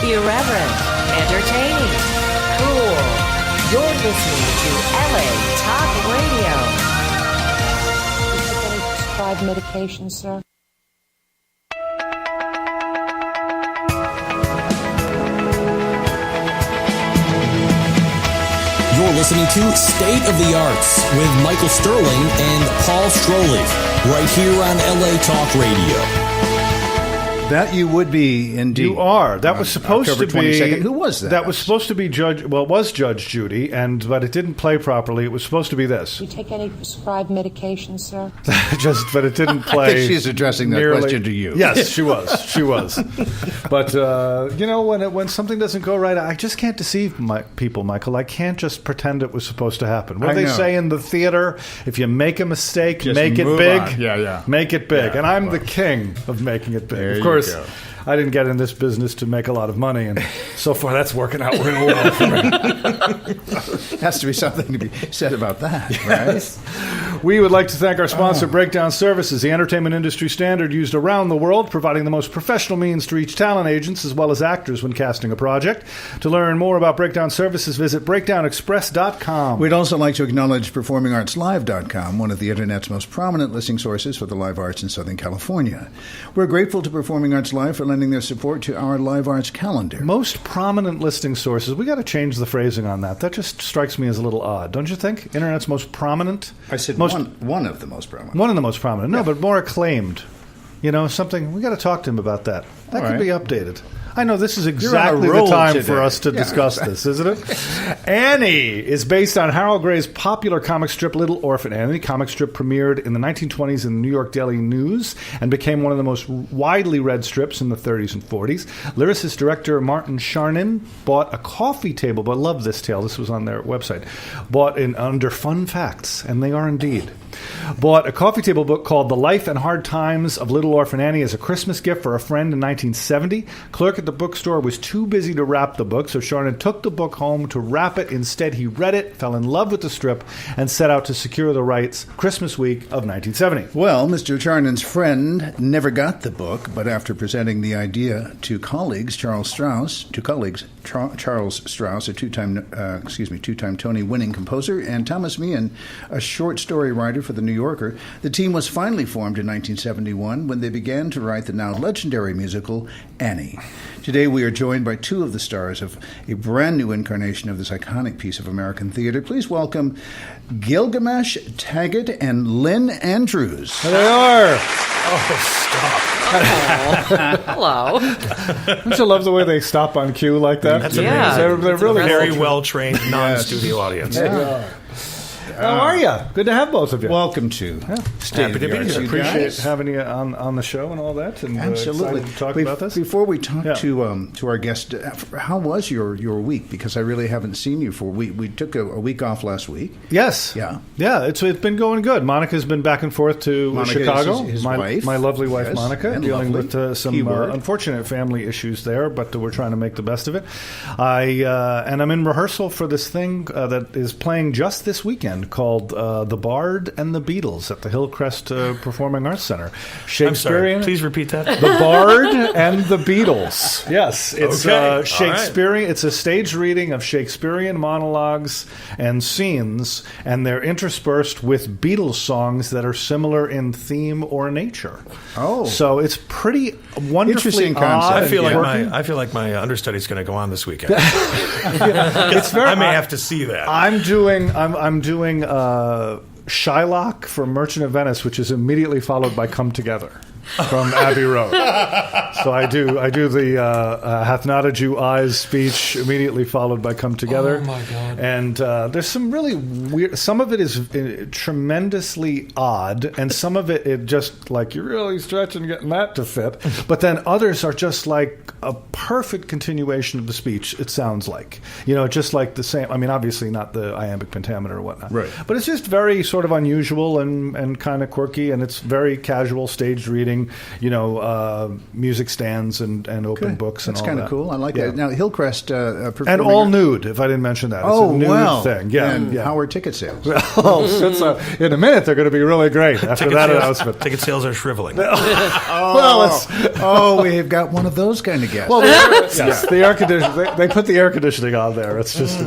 Irreverent, entertaining, cool. You're listening to LA Talk Radio. Is there any prescribed medication, sir? You're listening to State of the Arts with Michael Sterling and Paul Stroley, right here on LA Talk Radio. That you would be, indeed. You are. That was supposed October to be. 22nd. Who was that? That was supposed to be Judge. Well, it was Judge Judy, but it didn't play properly. It was supposed to be this. Do you take any prescribed medication, sir? But it didn't play. I think she's addressing that question to you. Yes, she was. She was. But when something doesn't go right, I just can't deceive people, Michael. I can't just pretend it was supposed to happen. What do they say in the theater? If you make a mistake, just make it move big. on. Yeah. Make it big. Yeah, and I'm the king of making it big. There of course. you go. I didn't get in this business to make a lot of money, and so far that's working out real well for me. Has to be something to be said about that, right? Yes. We would like to thank our sponsor, Breakdown Services, the entertainment industry standard used around the world, providing the most professional means to reach talent agents as well as actors when casting a project. To learn more about Breakdown Services, visit breakdownexpress.com. We'd also like to acknowledge PerformingArtsLive.com, one of the Internet's most prominent listing sources for the live arts in Southern California. We're grateful to Performing Arts Live for lending their support to our live arts calendar. Most prominent listing sources. We got to change the phrasing on that. That just strikes me as a little odd, don't you think? Internet's most prominent? I said one of the most prominent. One of the most prominent. No, Yeah. but more acclaimed. Something. We got to talk to him about that. That All could right. be updated. I know this is You're on a exactly the roll time today. for us to Yeah. discuss this, isn't it? Annie is based on Harold Gray's popular comic strip Little Orphan Annie. Comic strip premiered in the 1920s in the New York Daily News and became one of the most widely read strips in the 30s and 40s. Lyricist director Martin Charnin bought a coffee table, but I love this tale. This was on their website. Bought in under Fun Facts, and they are indeed. Bought a coffee table book called The Life and Hard Times of Little Orphan Annie as a Christmas gift for a friend in 1970. Clerk at the bookstore was too busy to wrap the book, so Charnin took the book home to wrap it. Instead, he read it, fell in love with the strip, and set out to secure the rights Christmas week of 1970. Well, Mr. Charnin's friend never got the book, but after presenting the idea to colleagues, Charles Strouse, a two-time Tony-winning composer, and Thomas Meehan, a short story writer for The New Yorker, the team was finally formed in 1971 when they began to write the now legendary musical Annie. Today we are joined by two of the stars of a brand new incarnation of this iconic piece of American theater. Please welcome Gilgamesh Taggett and Lynn Andrews. There they are. Hello. Don't you love the way they stop on cue like that? That's Yeah. amazing. They're really Very well- well-trained non-studio audience. How are you? Good to have both of you. Welcome to State Happy of to the be Arts, here. you Appreciate guys. having you on the show and all that. And, Absolutely. excited to talk Be- about this. Before we talk Yeah. to our guest, how was your week? Because I really haven't seen you for. We took a week off last week. Yes. Yeah. Yeah, it's been going good. Monica's been back and forth to Monica is Chicago. his my wife. my lovely wife, Yes, Monica, and dealing lovely. with some Keyword. unfortunate family issues there, but we're trying to make the best of it. And I'm in rehearsal for this thing that is playing just this weekend called The Bard and the Beatles at the Hillcrest Performing Arts Center. I'm Shakespearean. sorry. Please repeat that. The Bard and the Beatles. Yes, it's Okay. Shakespearean. It's a staged reading of Shakespearean monologues and scenes, and they're interspersed with Beatles songs that are similar in theme or nature. Oh. So it's pretty wonderfully Interesting odd concept. I and feel quirky. like my understudy's going to go on this weekend. It's very. I may have to see that. I'm doing Shylock from Merchant of Venice, which is immediately followed by Come Together from Abbey Road. So I do the Hath Not a Jew Eyes speech immediately followed by Come Together. Oh, my God. And there's some really weird. Some of it is tremendously odd, and some of it just like you're really stretching getting that to fit. But then others are just like a perfect continuation of the speech. It sounds like just like the same. I mean, obviously not the iambic pentameter or whatnot, Right. But it's just very sort of unusual and kind of quirky, and it's very casual staged reading. between, music stands and open books and That's all kind that. of cool. I like Yeah. that. Now, Hillcrest performing... And all nude, if I didn't mention that. It's Oh, a nude wow. thing. Yeah. And yeah. how are ticket sales? Well, in a minute, they're going to be really great after that announcement. Ticket sales are shriveling. We've got one of those kind of guests. Well, yes, the air conditioning. They put the air conditioning on there. It's just,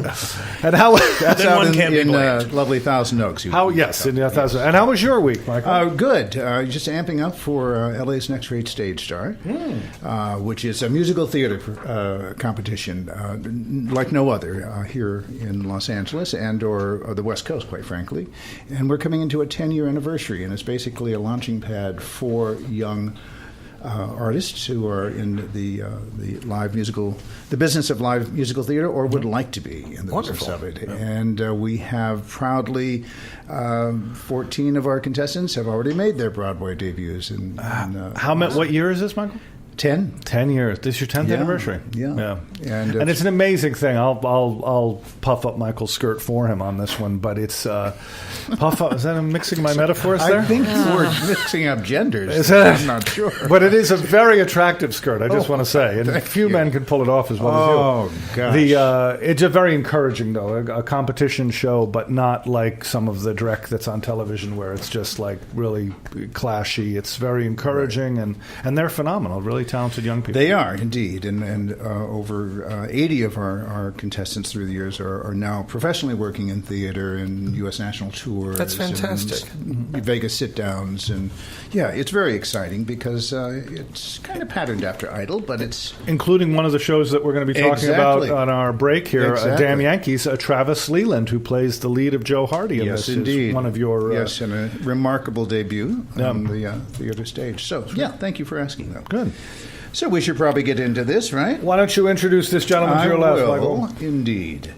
and how? That's Then out one can't be in blamed. lovely Thousand Oaks. How? Yes, in 2000. And how was your week, Michael? Good. Just amping up for LA's Next Great Stage Star, which is a musical theater competition like no other here in Los Angeles and or the West Coast, quite frankly. And we're coming into a 10-year anniversary, and it's basically a launching pad for young artists who are in the business of live musical theater, or would like to be in the business of it. Yeah. And we have proudly 14 of our contestants have already made their Broadway debuts. What year is this, Michael? 10. 10 years. This is your 10th Yeah, anniversary. yeah. And it's an amazing thing. I'll puff up Michael's skirt for him on this one, but it's puff up. Is that mixing my metaphors there? I think you were mixing up genders. Is that- I'm not sure. But it is a very attractive skirt, I just want to say. And few men can pull it off as well as you. Oh, gosh. It's a very encouraging, though, a competition show, but not like some of the direct that's on television where it's just like really clashy. It's very encouraging, and they're phenomenal, really talented young people. They are, indeed. And over 80 of our contestants through the years are now professionally working in theater and U.S. national tours. That's fantastic. And Vegas sit-downs. And, yeah, it's very exciting because it's kind of patterned after Idol, but it's... Including one of the shows that we're going to be talking about Exactly. on our break here, Exactly. Damn Yankees, Travis Leland, who plays the lead of Joe Hardy in Yes, this. indeed. Is one of your... yes, and a remarkable debut on the theater stage. So, yeah, thank you for asking that. Good. So we should probably get into this, right? Why don't you introduce this gentleman to your left, Michael? Indeed.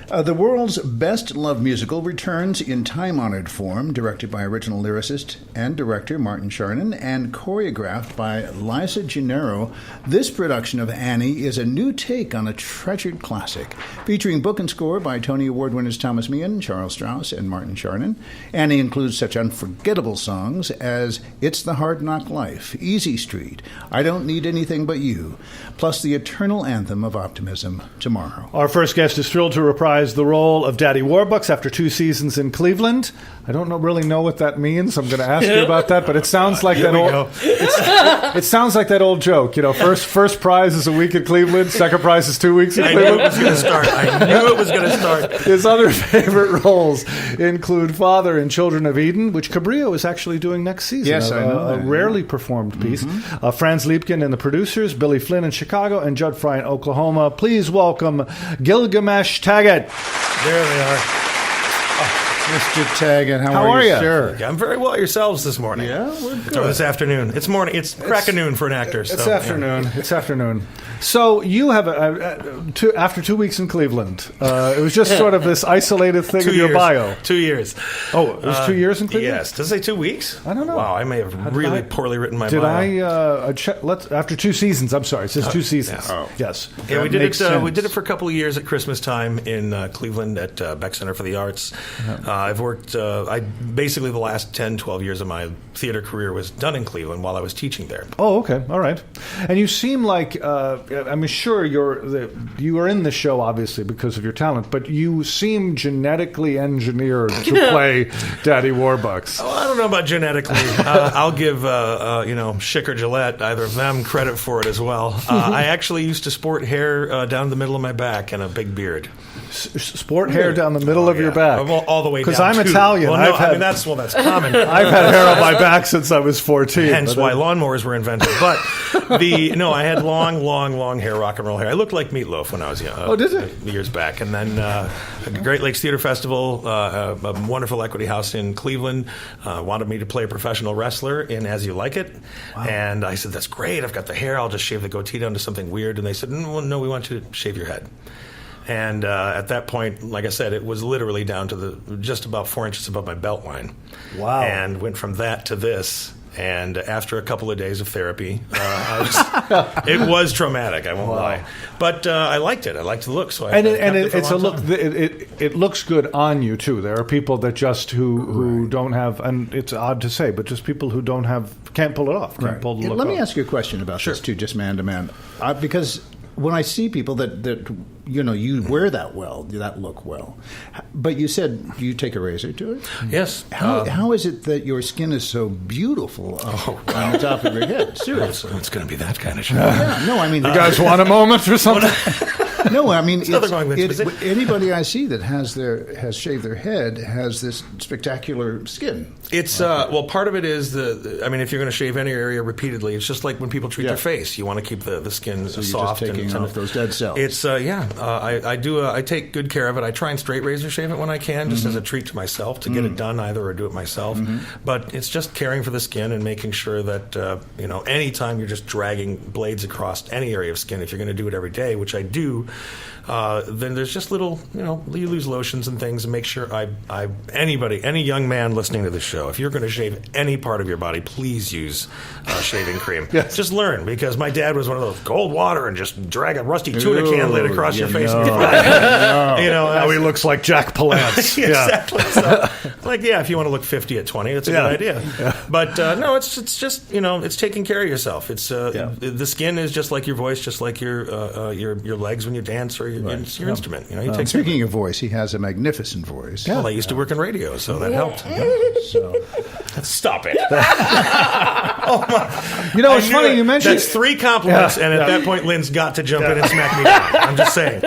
The world's best-loved musical returns in time-honored form, directed by original lyricist and director Martin Charnin and choreographed by Liza Gennaro. This production of Annie is a new take on a treasured classic, featuring book and score by Tony Award winners Thomas Meehan, Charles Strouse, and Martin Charnin. Annie includes such unforgettable songs as It's the Hard Knock Life, Easy Street, I Don't Need Anything But You, plus the eternal anthem of optimism, Tomorrow. Our first guest is thrilled to reprise the role of Daddy Warbucks after 2 seasons in Cleveland. I don't really know what that means. I'm going to ask you about that, but it sounds like Here that we old. go. It sounds like that old joke. First prize is a week in Cleveland. Second prize is 2 weeks in I knew it Cleveland. was going to start. I knew it was going to start. His other favorite roles include Father in Children of Eden, which Cabrillo is actually doing next season. Yes, I know a that. rarely performed piece. Franz Liebken and the producers, Billy Flynn in Chicago, and Judd Fry in Oklahoma. Please welcome Gilgamesh Taggett. There they are. Mr. Taggett, How are you? sir? I'm very well. Yourselves this morning? Yeah, we're good. Or this afternoon. It's morning. It's crack of noon for an actor. It's so, yeah. afternoon. It's afternoon. So you have after 2 weeks in Cleveland. It was just sort of this isolated thing 2 in your years. bio. 2 years. Oh, it was 2 years in Cleveland. Yes. Does it say 2 weeks? I don't know. Wow, I may have really poorly written my Did bio. after 2 seasons? I'm sorry. It says 2 seasons. yeah. Yes. Yeah, we That did makes it. We sense. did it for a couple of years at Christmas time in Cleveland at Beck Center for the Arts. I've worked. Basically the last 10, 12 years of my theater career was done in Cleveland while I was teaching there. Oh, okay, all right. And you seem like I'm sure you are in the show obviously because of your talent, but you seem genetically engineered to play Daddy Warbucks. Oh, I don't know about genetically. I'll give Schick or Gillette, either of them, credit for it as well. I actually used to sport hair down the middle of my back and a big beard. Sport hair down the middle of your back. Well, all the way down. Because I'm too. Italian. Well, no, that's that's common. I've had hair on my back since I was 14. Hence but why lawnmowers were invented. But I had long hair, rock and roll hair. I looked like Meatloaf when I was young. Oh, did you? Years back. And then Great Lakes Theater Festival, a wonderful equity house in Cleveland, wanted me to play a professional wrestler in As You Like It. Wow. And I said, that's great. I've got the hair. I'll just shave the goatee down to something weird. And they said, no, we want you to shave your head. And at that point, like I said, it was literally down to just about 4 inches above my belt line. Wow. And went from that to this. And after a couple of days of therapy, it was traumatic. I won't lie, but I liked it. I liked the look. So it's a look. It looks good on you too. There are people that just who don't have, and it's odd to say, but just people who can't pull it off. Can't pull the look Let me off. ask you a question about this too, just man to man, because when I see people that you wear that look well, but you said you take a razor to it. Yes. How is it that your skin is so beautiful on the top of your head? Seriously, it's going to be that kind of show. Yeah, no, I mean, you guys want a moment or something? No, I mean, it's anybody I see that has shaved their head has this spectacular skin. It's part of it is if you're going to shave any area repeatedly, it's just like when people treat their face. You want to keep the skin so soft. You're just taking off those dead cells. It's I do. I take good care of it. I try and straight razor shave it when I can, just as a treat to myself to get it done either or do it myself. But it's just caring for the skin and making sure that anytime you're just dragging blades across any area of skin, if you're going to do it every day, which I do. Then there's just little, you lose lotions and things, and make sure any young man listening to this show, if you're going to shave any part of your body, please use shaving cream. Yes. Just learn, because my dad was one of those cold water and just drag a rusty tuna can lid across your face. Now he looks like Jack Palance. Exactly. So, if you want to look 50 at 20, it's a good idea. Yeah. But no, it's just it's taking care of yourself. It's the skin is just like your voice, just like your legs when you dance or your instrument. You take speaking of voice, he has a magnificent voice. Well, I used to work in radio, so that helped. So stop it. It's funny you mentioned that's 3 compliments, and at that point, Lynn's got to jump in and smack me down. I'm just saying.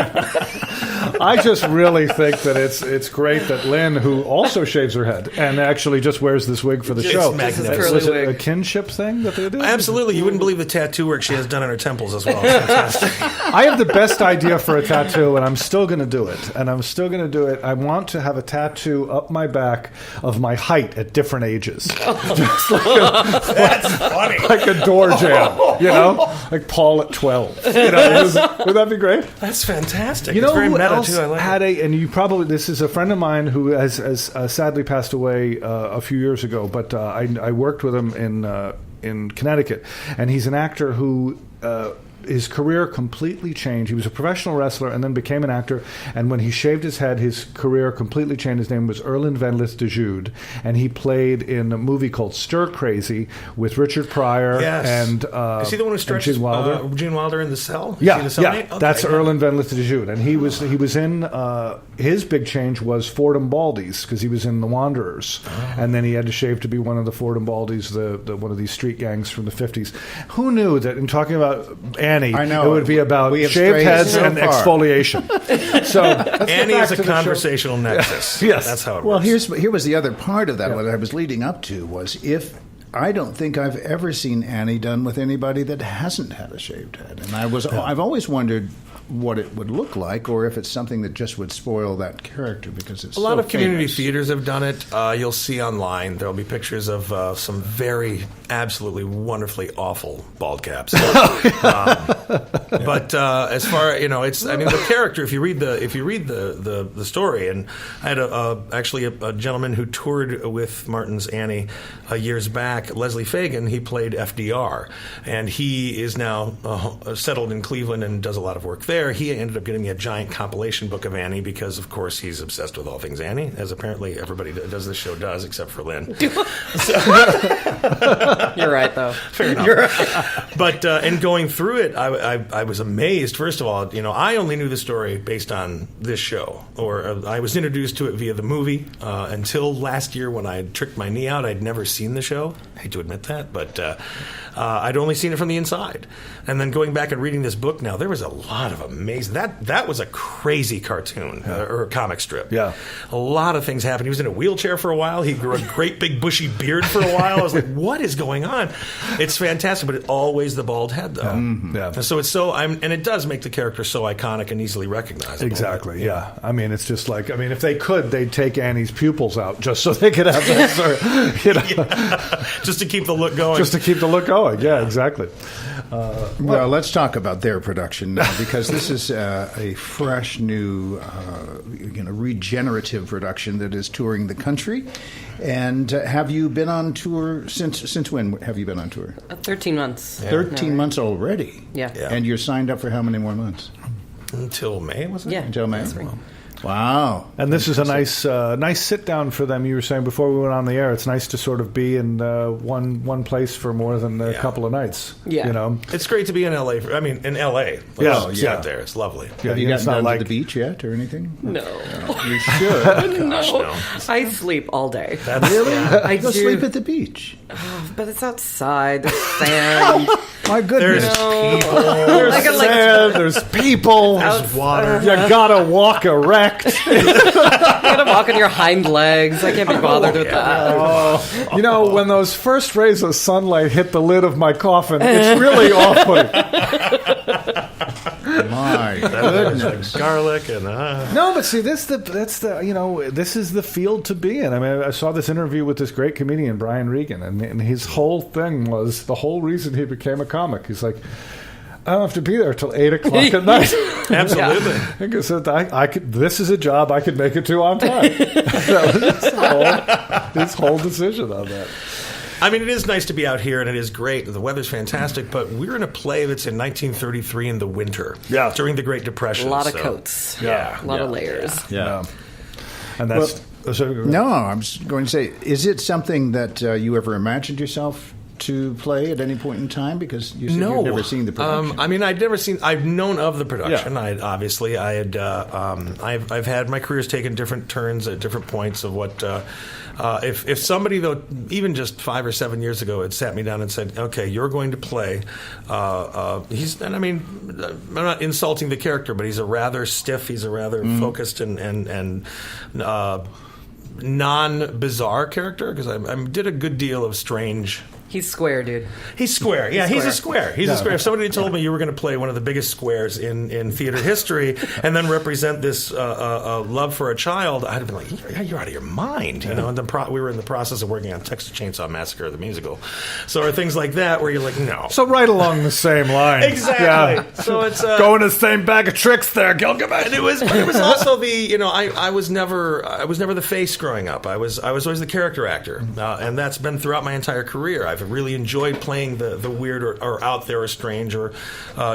I just really think that it's great that Lynn, who also shaves her head and actually just wears this wig for the show. This is Was it a kinship thing that they did? Absolutely. You wouldn't believe the tattoo work she has done on her temples as well. It's fantastic. I have the best idea for a tattoo, and I'm still going to do it. I want to have a tattoo up my back of my height at different ages. Just That's funny. like a door jam, like Paul at 12. Would that be great? That's fantastic. You know it's very who meta else too. I like had it. and you probably, this is a friend of mine who has sadly passed away a few years ago, but I worked with him in Connecticut, and he's an actor who his career completely changed. He was a professional wrestler and then became an actor. And when he shaved his head, his career completely changed. His name was Erlen Van Lith de Jude, and he played in a movie called Stir Crazy with Richard Pryor and is he the one who stretched Gene Wilder? Gene Wilder in The Cell? Yeah, the cellmate? Okay, that's Erlen Van Lith de Jude, and he was in his big change was Fordham Baldies, because he was in The Wanderers, and then he had to shave to be one of the Fordham Baldies, the one of these street gangs from the 50s. Who knew that in talking about Annie, it would be about shaved heads and exfoliation. So Annie is a conversational nexus. Yes, that's how it well, works. here was the other part of that. What I was leading up to was I don't think I've ever seen Annie done with anybody that hasn't had a shaved head, and I've always wondered what it would look like, or if it's something that just would spoil that character because it's a lot so of community famous. theaters have done it. You'll see online there'll be pictures of some very absolutely wonderfully awful bald caps. But as far it's the character. If you read the story, and I had actually a gentleman who toured with Martin's Annie years back, Leslie Fagan. He played FDR, and he is now settled in Cleveland and does a lot of work there. He ended up getting me a giant compilation book of Annie because, of course, he's obsessed with all things Annie, as apparently everybody that does this show does, except for Lynn. You're right, though. Fair enough. You're right. But in going through it, I was amazed. First of all, I only knew the story based on this show, or I was introduced to it via the movie until last year when I had tricked my knee out. I'd never seen the show. I hate to admit that, but I'd only seen it from the inside. And then going back and reading this book now, there was a lot of amazing. That was a crazy cartoon or a comic strip. Yeah, a lot of things happened. He was in a wheelchair for a while. He grew a great big bushy beard for a while. I was like, what is going on? It's fantastic, but it's always the bald head though. Yeah. And so it's and it does make the character so iconic and easily recognizable. Exactly. Yeah. It's just like if they could, they'd take Annie's pupils out just so they could have that sort of, just to keep the look going. Just to keep the look going. Yeah, exactly. Well, let's talk about their production now, because this is a fresh, new, regenerative production that is touring the country. And have you been on tour since when have you been on tour? 13 months. 13 months already? Yeah. And you're signed up for how many more months? Until May, wasn't it? Yeah. Until May? That's right. Wow. And this is a nice sit down for them. You were saying before we went on the air, it's nice to sort of be in one place for more than a couple of nights. Yeah. You know? It's great to be in LA. In LA. Out there. It's lovely. Yeah, Have you it's gotten not down to the beach yet or anything? No. You should. No. I sleep all day. Really? I Go do. sleep at the beach. But it's outside. There's sand. My goodness. There's people. There's sand, there's people, There's water. You gotta walk erect. You gotta walk on your hind legs. I can't be bothered with that. You know, when those first rays of sunlight hit the lid of my coffin, it's really off-putting. My goodness. Garlic and No, but see, this is the field to be in. I mean, I saw this interview with this great comedian Brian Regan, and his whole thing was the whole reason he became a comic. He's like, I don't have to be there till 8 o'clock at night. absolutely. I said, I could. This is a job I could make it to on time. That was his whole decision on that. I mean, it is nice to be out here, and it is great. The weather's fantastic, but we're in a play that's in 1933 in the winter. Yeah. During the Great Depression. A lot of coats. Yeah. A lot of layers. Yeah. And that's No, I'm just going to say, is it something that you ever imagined yourself to play at any point in time? Because you said you've never seen the production. I've known of the production. Yeah. I've had my career's taken different turns at different points of what. If somebody, though, even just 5 or 7 years ago, had sat me down and said, "Okay, you're going to play," I'm not insulting the character, but he's a rather stiff, he's a rather focused and non-bizarre character, because I did a good deal of strange. He's square, dude. He's square. Yeah, he's a square. He's a square. If somebody had told me you were going to play one of the biggest squares in theater history and then represent this love for a child, I'd have been like, you're out of your mind. You know. And then we were in the process of working on Texas Chainsaw Massacre, the musical. So are things like that where you're like, no. so right along the same line. Exactly. Yeah. So it's going the same bag of tricks there, Gilgamesh. And it was also the I was never the face growing up. I was always the character actor, and that's been throughout my entire career. I've really enjoyed playing the weird or out there or strange or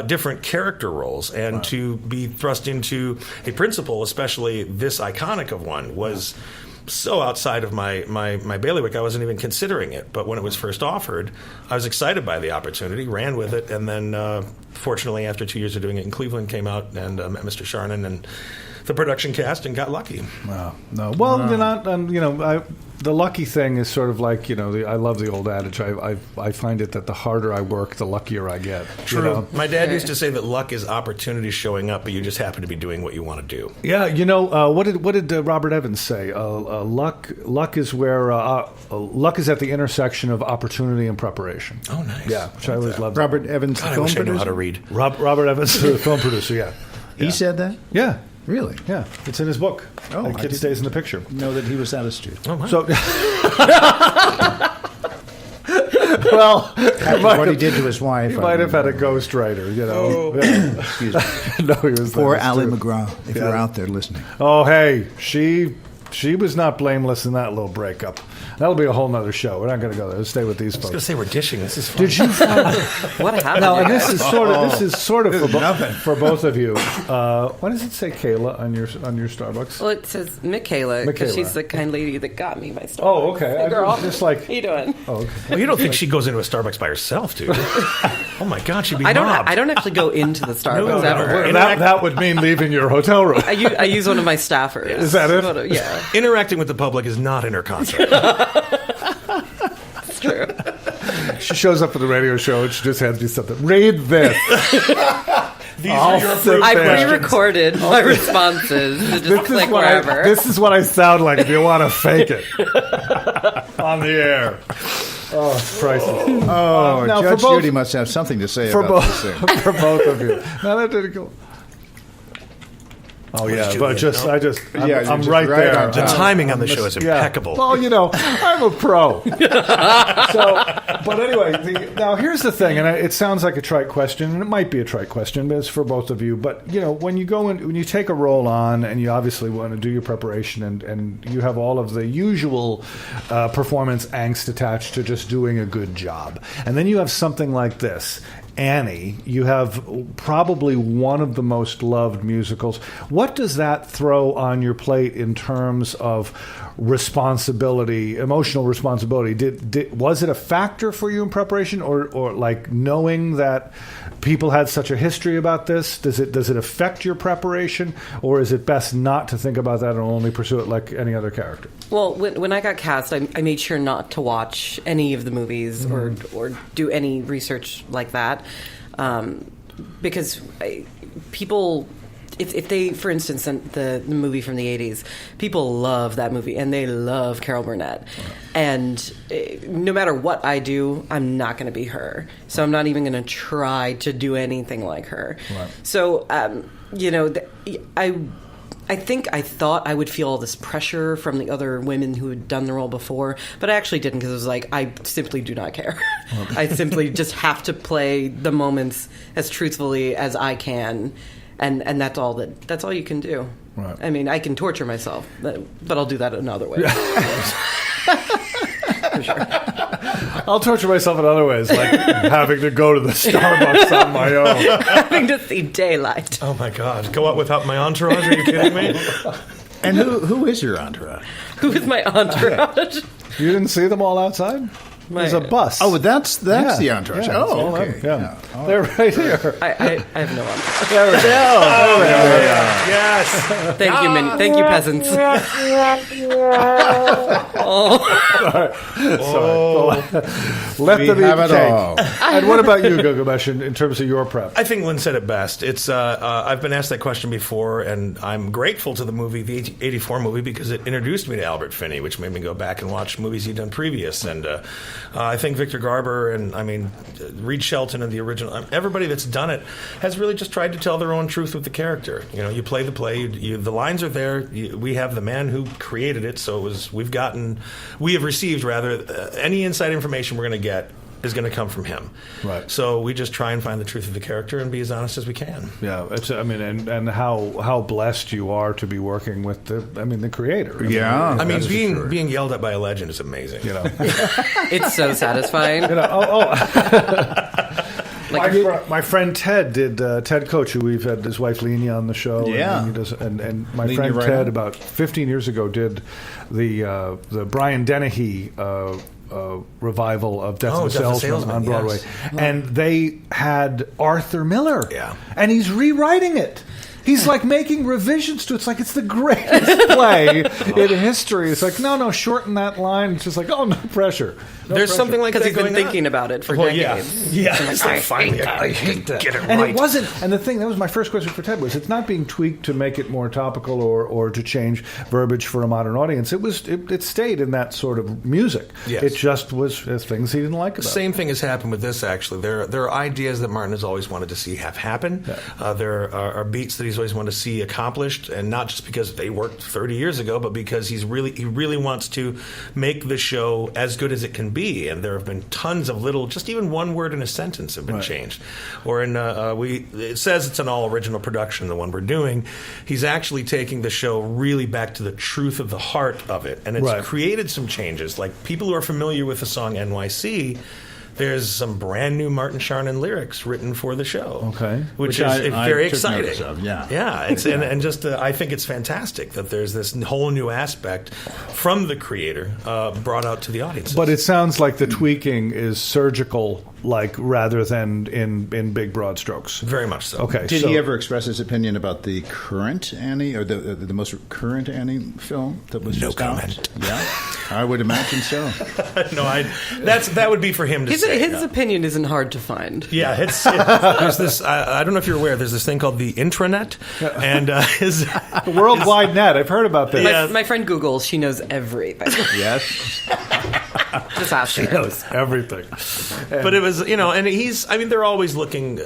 different character roles, and to be thrust into a principal, especially this iconic of one, was so outside of my bailiwick. I wasn't even considering it, but when it was first offered, I was excited by the opportunity, ran with it, and then fortunately after 2 years of doing it in Cleveland, came out and met Mr. Charnin and the production cast and got lucky. No. Well, the lucky thing is sort of like, I love the old adage. I find it that the harder I work, the luckier I get. True. You know? My dad used to say that luck is opportunity showing up, but you just happen to be doing what you want to do. Yeah, what did Robert Evans say? Luck is where luck is at the intersection of opportunity and preparation. Oh, nice. Yeah, which I always loved. Robert Evans, God, the I film wish I knew producer? how to read. Robert Evans, the film producer. Yeah. He said that? Yeah. Really? Yeah, it's in his book. Oh, The I kid didn't stays in the picture. know that he was out of studio. Oh, wow. So, well, What he did to his wife. he might have had a ghostwriter, Yeah. Excuse me. No, he was Poor that Ally too. McGraw, if you're out there listening. Oh, hey, she was not blameless in that little breakup. That'll be a whole nother show. We're not going to go there. Let's stay with these I was going to folks. say we're dishing. This is fun. Did you find? What happened? No, and here? this is sort of for both of you. Why does it say Kayla on your Starbucks? Well, it says Michaela, because Michaela. she's the kind lady that got me my Starbucks. Oh, okay. Hey, girl. Just like. How you doing? Oh, okay. Well, you don't think she goes into a Starbucks by herself, do you? Oh, my God, she'd be I mobbed. don't actually go into the Starbucks ever. That would mean leaving your hotel room. I use one of my staffers. Is that it? Yeah, Interacting with the public is not in her contract. it's true. She shows up at the radio show and she just hands me something. Read this. These are your approved I questions. pre-recorded my responses to just click wherever. This is what I sound like if you want to fake it on the air. Oh, it's priceless. Oh, now Judge for both- Judy must have something to say For about both, this thing. for both of you. Now that didn't go. Oh yeah, Juliet, but just no? I'm you're just right right there. on The top. timing on the show is Yeah. impeccable. Well, I'm a pro. But anyway, now here's the thing, and it sounds like a trite question, and it might be a trite question, but it's for both of you. But when you take a role on, and you obviously want to do your preparation, and you have all of the usual performance angst attached to just doing a good job, and then you have something like this. Annie, you have probably one of the most loved musicals. What does that throw on your plate in terms of responsibility, emotional responsibility? Was it a factor for you in preparation, or like knowing that people had such a history about this? Does it affect your preparation, or is it best not to think about that and only pursue it like any other character? Well, when I got cast, I made sure not to watch any of the movies or do any research like that, because people, if they, for instance, the movie from the 80s, people love that movie and they love Carol Burnett, and no matter what I do, I'm not going to be her. So I'm not even going to try to do anything like her. Right. So I think I thought I would feel all this pressure from the other women who had done the role before, but I actually didn't, because it was like, I simply do not care. Okay. I simply just have to play the moments as truthfully as I can, and that's all you can do. Right. I mean, I can torture myself, but I'll do that another way. For sure. I'll torture myself in other ways, like having to go to the Starbucks on my own. Having to see daylight. Oh my God! Go out without my entourage? Are you kidding me? And who is your entourage? Who is my entourage? You didn't see them all outside? There's a bus. Oh, that's the entourage. Yeah, oh, okay. Yeah. They're right here. I have no entourage. There we go. Yes. Thank you, peasants. Let We them eat have it cake. all. And what about you, Gilgamesh, in terms of your prep? I think Lynn said it best. It's I've been asked that question before, and I'm grateful to the '84 movie, because it introduced me to Albert Finney, which made me go back and watch movies he'd done previous. And I think Victor Garber and Reed Shelton and the original, everybody that's done it has really just tried to tell their own truth with the character. You play the play, the lines are there. We have the man who created it, so we have received any inside information we're going to get is going to come from him. Right. So we just try and find the truth of the character and be as honest as we can. Yeah, and how blessed you are to be working with the creator. Being yelled at by a legend is amazing. It's so satisfying. My friend Ted did Ted Coach, who we've had his wife Lynn on the show. Yeah, and my friend Ted about 15 years ago did the Brian Dennehy revival of Death of a Salesman on Broadway, and they had Arthur Miller, and he's rewriting it. He's like making revisions to it. It's like it's the greatest play in history. It's like, no, shorten that line. It's just like, oh, no pressure. There's something like that because he's been going thinking on. about it for decades. Yeah. It's like, finally, I hate that. Get it And right. it wasn't. And the thing that was my first question for Ted was, it's not being tweaked to make it more topical or to change verbiage for a modern audience. It stayed in that sort of music. Yes. It just was things he didn't like about it. Same thing has happened with this. Actually, there are ideas that Martin has always wanted to see have happen. Yeah. There are beats that he's always wanted to see accomplished, and not just because they worked 30 years ago, but because he really wants to make the show as good as it can be. And there have been tons of little, just even one word in a sentence have been changed. Or it says it's an all original production, the one we're doing. He's actually taking the show really back to the truth of the heart of it, and it's created some changes. Like, people who are familiar with the song NYC, there's some brand new Martin Charnin lyrics written for the show. Okay, which is very exciting. I think it's fantastic that there's this whole new aspect from the creator brought out to the audience. But it sounds like the tweaking is surgical, rather than in big broad strokes. Very much so. Okay. Did he ever express his opinion about the current Annie, or the most current Annie film that was just comment. Out? Yeah, I would imagine so. That would be for him to say. His opinion isn't hard to find. Yeah, there's this. I don't know if you're aware. There's this thing called the intranet, and the worldwide net. I've heard about this. My friend Google. She knows everything. Yes. Just ask She her. knows everything. But it was, and they're always looking,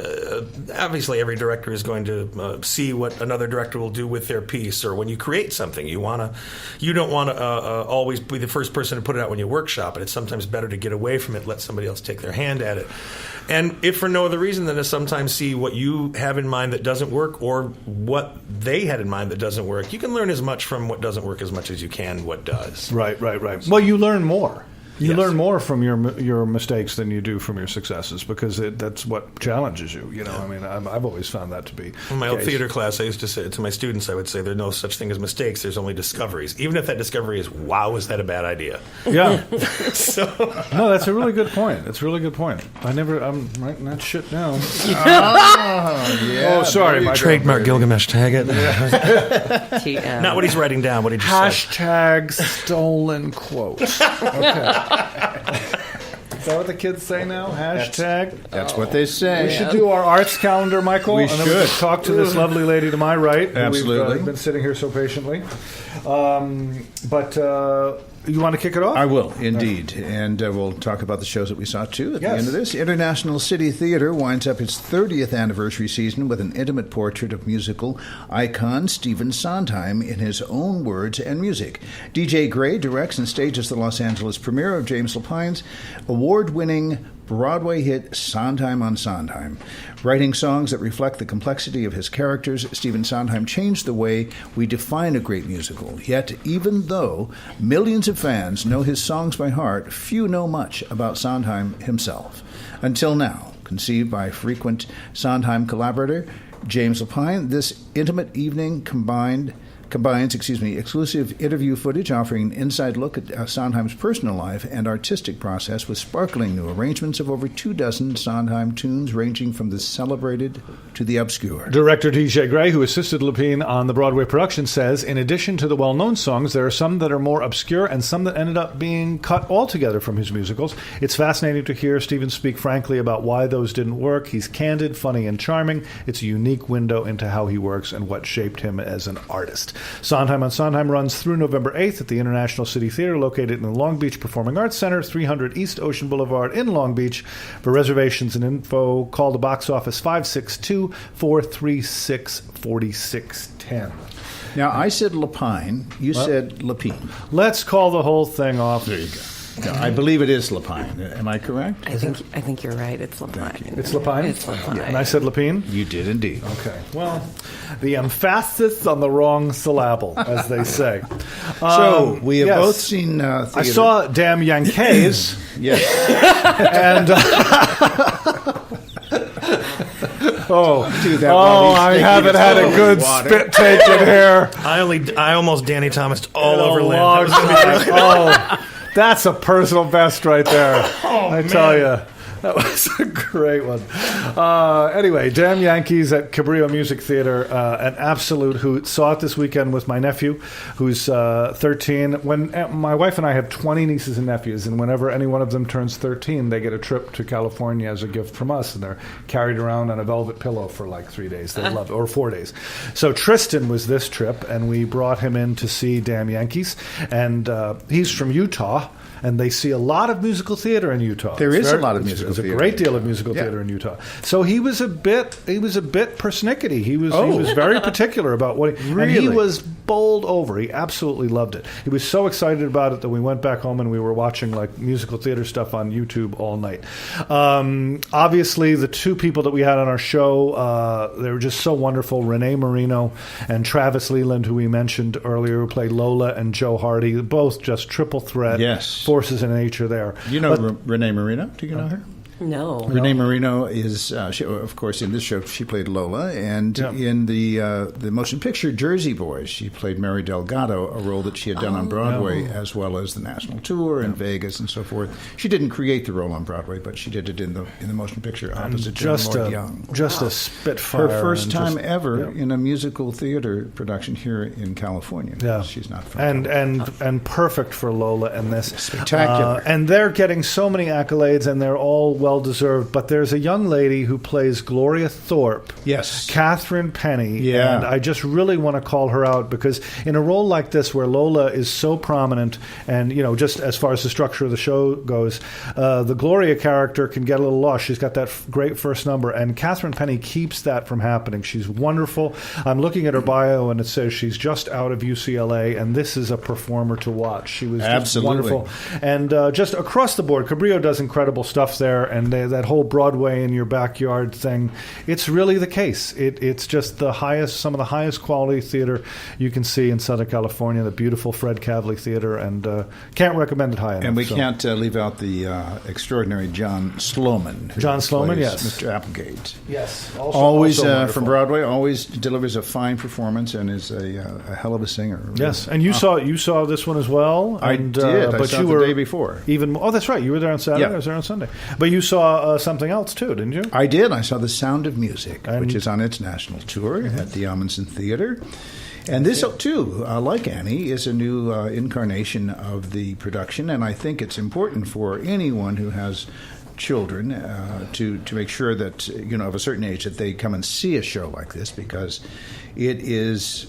obviously every director is going to see what another director will do with their piece, or when you create something, you don't want to always be the first person to put it out when you workshop it. It's sometimes better to get away from it, let somebody else take their hand at it. And if for no other reason than to sometimes see what you have in mind that doesn't work, or what they had in mind that doesn't work, you can learn as much from what doesn't work as much as you can what does. Right. Well, you learn more. You Yes. learn more from your mistakes than you do from your successes, because that's what challenges you. I mean, I've always found that to be In my the old case. theater class, I used to say to my students, I would say, there's no such thing as mistakes, there's only discoveries. Even if that discovery is, wow, is that a bad idea? Yeah. So, No, that's a really good point. That's a really good point. I'm writing that shit down. Yeah, Oh, sorry. My trademark Gilgamesh Taggett. TM. Not what he's writing down, what he just said. Hashtag stolen quote. Okay. Is that what the kids say now? Hashtag? That's what they say. We should do our arts calendar, Michael. We and then should. can talk to this lovely lady to my right. who Absolutely. We've been sitting here so patiently. But you want to kick it off? I will, indeed. And we'll talk about the shows that we saw, too, at the Yes. end of this. International City Theatre winds up its 30th anniversary season with an intimate portrait of musical icon Stephen Sondheim in his own words and music. DJ Gray directs and stages the Los Angeles premiere of James Lapine's award-winning Broadway hit Sondheim on Sondheim. Writing songs that reflect the complexity of his characters, Stephen Sondheim changed the way we define a great musical. Yet, even though millions of fans know his songs by heart, few know much about Sondheim himself. Until now, conceived by frequent Sondheim collaborator James Lapine, this intimate evening combines exclusive interview footage offering an inside look at Sondheim's personal life and artistic process with sparkling new arrangements of over 24 Sondheim tunes ranging from the celebrated to the obscure. Director DJ Gray, who assisted Lapine on the Broadway production, says, in addition to the well-known songs, there are some that are more obscure and some that ended up being cut altogether from his musicals. It's fascinating to hear Stephen speak frankly about why those didn't work. He's candid, funny, and charming. It's a unique window into how he works and what shaped him as an artist. Sondheim on Sondheim runs through November 8th at the International City Theatre, located in the Long Beach Performing Arts Center, 300 East Ocean Boulevard in Long Beach. For reservations and info, call the box office 562-436-4610. Now, I said Lapine, you said Lapine. Let's call the whole thing off. There you go. No, I believe it is Lapine. Am I correct? I think you're right. It's Lapine. It's Lapine? It's Lapine. And I said Lapine? You did indeed. Okay. Well, the emphasis on the wrong syllable, as they say. So, we have yes. both seen theater. I saw Damn Yankees. Yes. And Do that while he's I taking haven't his had a own good water. spit taken here. I almost Danny Thomas'd all over Lynn. Long time. Oh, that's a personal best right there. I tell you. That was a great one. Anyway, Damn Yankees at Cabrillo Music Theater, an absolute hoot. Saw it this weekend with my nephew, who's 13. When my wife and I have 20 nieces and nephews, and whenever any one of them turns 13, they get a trip to California as a gift from us, and they're carried around on a velvet pillow for like 3 days. They love it, or 4 days. So Tristan was this trip, and we brought him in to see Damn Yankees, and he's from Utah. And they see a lot of musical theater in Utah. There is a lot of musical there's theater. a great deal of musical Yeah. theater in Utah. So he was a bit persnickety. He was very particular about what and he Really? was bowled over. He absolutely loved it. He was so excited about it that we went back home and we were watching like musical theater stuff on YouTube all night. Obviously, the two people that we had on our show, they were just so wonderful. Renee Marino and Travis Leland, who we mentioned earlier, who played Lola and Joe Hardy, both just triple threat. Yes. Forces in nature there. You know But- Renee Marino? Do you know her? No. Renee Marino is, of course, in this show she played Lola, and Yeah. in the motion picture Jersey Boys, she played Mary Delgado, a role that she had done on Broadway, as well as the national tour in Vegas and so forth. She didn't create the role on Broadway, but she did it in the motion picture opposite just Lord a Young. just a spitfire. Her first and time just- ever yeah. in a musical theater production here in California. Yeah. She's not from and perfect for Lola in this. Spectacular. And they're getting so many accolades, and they're all well deserved. But there's a young lady who plays Gloria Thorpe. Yes. Catherine Penny. Yeah. And I just really want to call her out because in a role like this where Lola is so prominent and, just as far as the structure of the show goes, the Gloria character can get a little lost. She's got that great first number, and Catherine Penny keeps that from happening. She's wonderful. I'm looking at her bio, and it says she's just out of UCLA, and this is a performer to watch. She was just wonderful. And just across the board, Cabrillo does incredible stuff there, and that whole Broadway in your backyard thing, it's really the case. It's just some of the highest quality theater you can see in Southern California, the beautiful Fred Cavley Theater, and can't recommend it high enough. And we can't leave out the extraordinary John Sloman. John Sloman, plays yes. Mr. Applegate. Yes. Always also from Broadway, always delivers a fine performance and is a hell of a singer. Yes, and you saw this one as well. I and, did. But I saw you it were the day before. That's right. You were there on Saturday. Yeah. I was there on Sunday. But you saw something else too, didn't you? I did. I saw The Sound of Music, And- which is on its national tour at the Amundsen Theater. And this, too, like Annie, is a new incarnation of the production, and I think it's important for anyone who has children to make sure that, of a certain age, that they come and see a show like this, because it is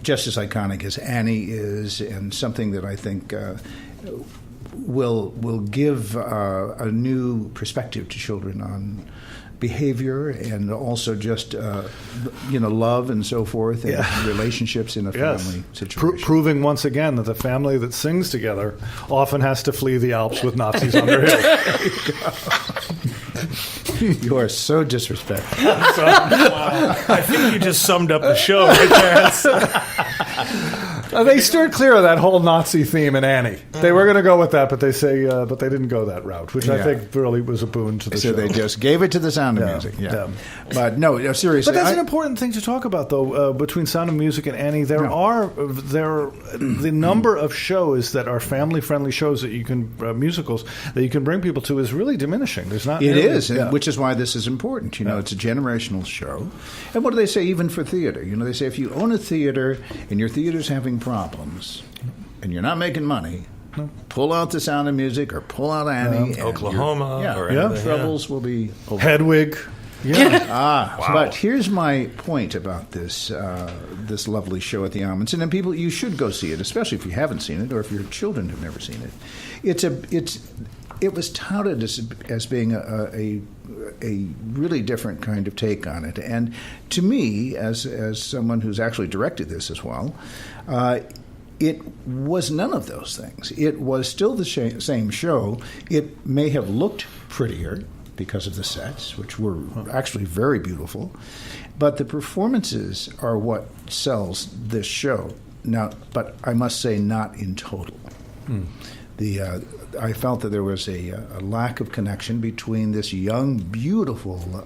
just as iconic as Annie is, and something that I think will give a new perspective to children on behavior and also just love and so forth, and relationships in a family situation. Proving once again that the family that sings together often has to flee the Alps with Nazis on their heels. You are so disrespectful. I think you just summed up the show right there. They steered clear of that whole Nazi theme in Annie. They were going to go with that, but they didn't go that route, which I think really was a boon to the show. So they just gave it to The Sound of Music. Yeah. But no, seriously. But that's an important thing to talk about, though. Between Sound of Music and Annie, the number of shows that are family-friendly shows that you can musicals that you can bring people to is really diminishing. There's not. It is, which is why this is important. It's a generational show. And what do they say even for theater? They say if you own a theater and your theater's having problems and you're not making money, pull out The Sound of Music or pull out Annie. And Oklahoma. Troubles will be over. Hedwig. Yeah. But here's my point about this this lovely show at the Amundsen, and people, you should go see it, especially if you haven't seen it or if your children have never seen it. It was touted as being a really different kind of take on it, and to me, as someone who's actually directed this as well, it was none of those things. It was still the same show. It may have looked prettier because of the sets, which were actually very beautiful, but the performances are what sells this show. Now, but I must say, not in total. I felt that there was a lack of connection between this young, beautiful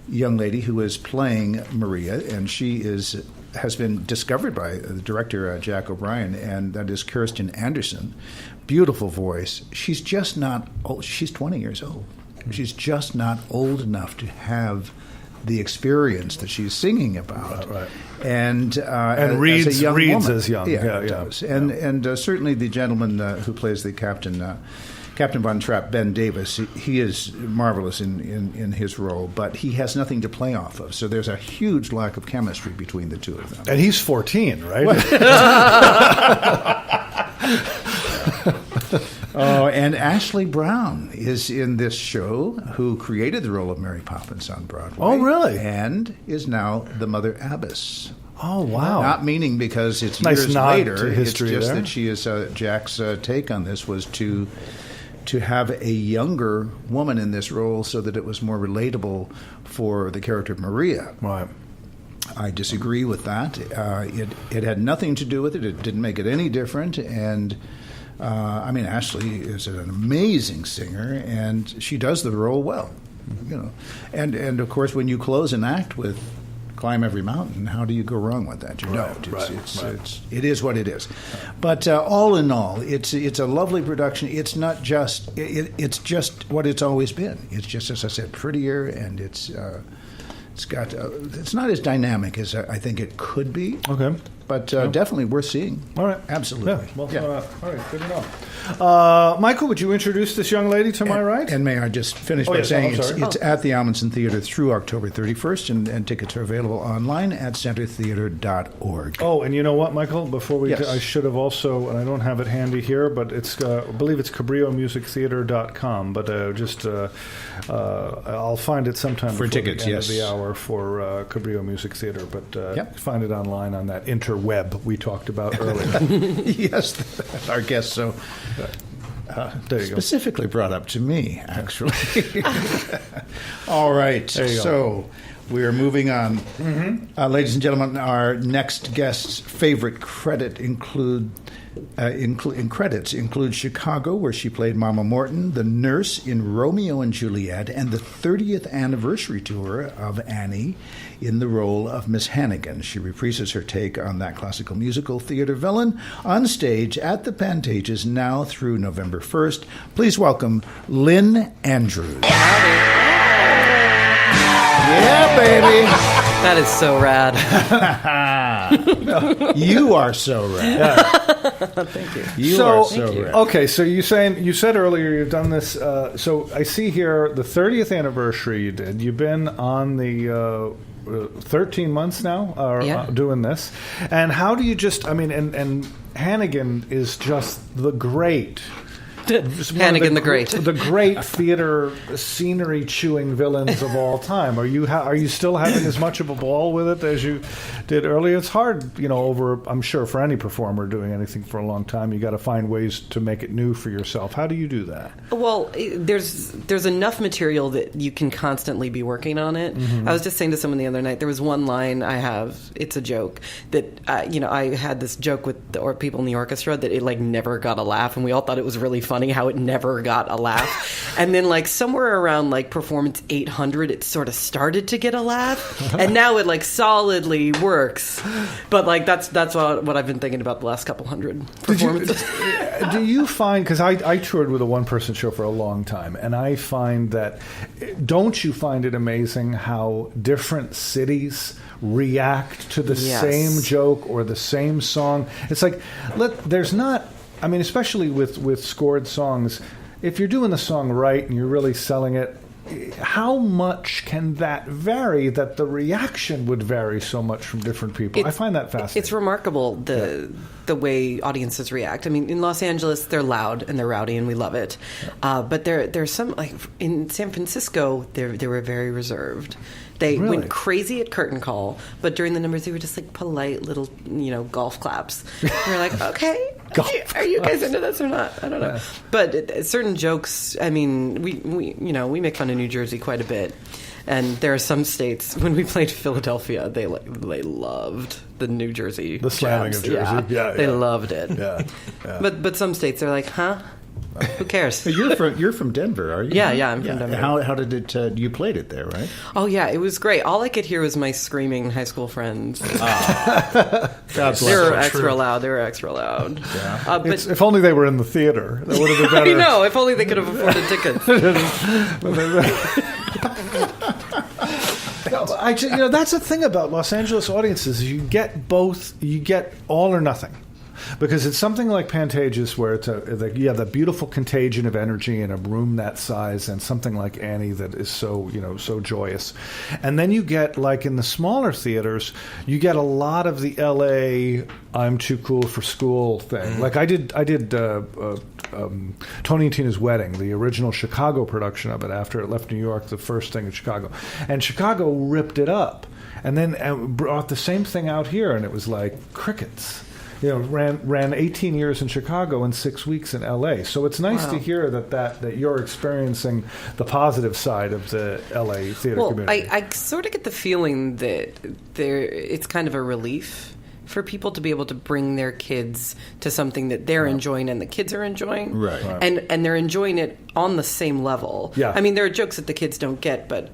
young lady who is playing Maria, and she has been discovered by the director, Jack O'Brien, and that is Kirsten Anderson. Beautiful voice. She's just not old. She's 20 years old. She's just not old enough to have the experience that she's singing about, and reads as a young woman. as young, does. And certainly the gentleman who plays the Captain Von Trapp, Ben Davis, he is marvelous in his role, but he has nothing to play off of. So there's a huge lack of chemistry between the two of them. And he's 14, right? And Ashley Brown is in this show, who created the role of Mary Poppins on Broadway. Oh, really? And is now the Mother Abbess. Oh, wow. Not meaning because it's nice years nod later. To history it's just there. that she is Jack's take on this was to have a younger woman in this role so that it was more relatable for the character of Maria. Right. I disagree with that. It had nothing to do with it. It didn't make it any different. And Ashley is an amazing singer, and she does the role well. And of course, when you close an act with "Climb Every Mountain," how do you go wrong with that? It is what it is. But all in all, it's a lovely production. It's not just it's just what it's always been. It's just, as I said, prettier, and it's got it's not as dynamic as I think it could be. Okay. but definitely worth seeing. All right. Absolutely. Yeah. Well, Yeah. all right. Good enough. Michael, would you introduce this young lady to my right? And may I just finish by yes, saying I'm sorry. it's at the Amundsen Theater through October 31st, and tickets are available online at centertheater.org. Oh, and you know what, Michael? Before we, Yes. I should have also, and I don't have it handy here, but it's, I believe it's CabrilloMusicTheater.com. But I'll find it sometime For before tickets, the end yes. of the hour for Cabrillo Music Theater. But Yep. find it online on that interweb we talked about earlier. Yes, our guest so There you go. specifically brought up to me, actually. All right, There you go. so we are moving on. Ladies and gentlemen, our next guest's favorite credit includes Chicago, where she played Mama Morton, the nurse in Romeo and Juliet, and the 30th anniversary tour of Annie in the role of Miss Hannigan. She reprises her take on that classical musical theater villain on stage at the Pantages now through November 1st. Please welcome Lynn Andrews. Yeah, baby. That is so rad. You are so rad. Thank you. You are so rad. Okay, so you said earlier you've done this. So I see here the 30th anniversary you did. You've been on the 13 months now doing this. And how do you just? I mean, and Hannigan is just the great. Hannigan the Great. The great theater scenery chewing villains of all time. Are you still having as much of a ball with it as you did earlier? It's hard, I'm sure for any performer doing anything for a long time, you got to find ways to make it new for yourself. How do you do that? Well, there's enough material that you can constantly be working on it. I was just saying to someone the other night, there was one line I have, it's a joke, that, I had this joke with the people in the orchestra that it, never got a laugh, and we all thought it was really funny how it never got a laugh. And then, somewhere around, performance 800, it sort of started to get a laugh, and now it, solidly works. But, that's what I've been thinking about the last couple hundred performances. Do you find, because I toured with a one-person show for a long time, and I find that, don't you find it amazing how different cities react to the same joke or the same song? It's there's not, especially with scored songs, if you're doing the song right and you're really selling it, how much can that vary that the reaction would vary so much from different people? I find that fascinating. It's remarkable the way audiences react. In Los Angeles, they're loud and they're rowdy and we love it. But there's some, in San Francisco, they were very reserved. They went crazy at curtain call, but during the numbers, they were just polite little, golf claps. We're okay, are you guys into this or not? I don't know. But certain jokes, we make fun of New Jersey quite a bit. And there are some states, when we played Philadelphia, they loved the New Jersey the slamming jabs. of Jersey. Yeah, they loved it. Yeah. But some states are huh? Who cares? You're from Denver, are you? Yeah, I'm from Denver. How did it? You played it there, right? Oh yeah, it was great. All I could hear was my screaming high school friends. They were extra loud. Yeah. But if only they were in the theater, that would have been better. I know. If only they could have afforded tickets. That's the thing about Los Angeles audiences: you get both. You get all or nothing. Because it's something like Pantages, where it's the beautiful contagion of energy in a room that size, and something like Annie that is so joyous. And then you get, in the smaller theaters, you get a lot of the LA I'm too cool for school thing. I did Tony and Tina's Wedding, the original Chicago production of it after it left New York, the first thing in Chicago. And Chicago ripped it up and then brought the same thing out here, and it was like crickets. Ran 18 years in Chicago and 6 weeks in L.A. So it's nice to hear that you're experiencing the positive side of the L.A. theater community. I sort of get the feeling that it's kind of a relief for people to be able to bring their kids to something that they're enjoying and the kids are enjoying. Right. And they're enjoying it on the same level. Yeah. There are jokes that the kids don't get, but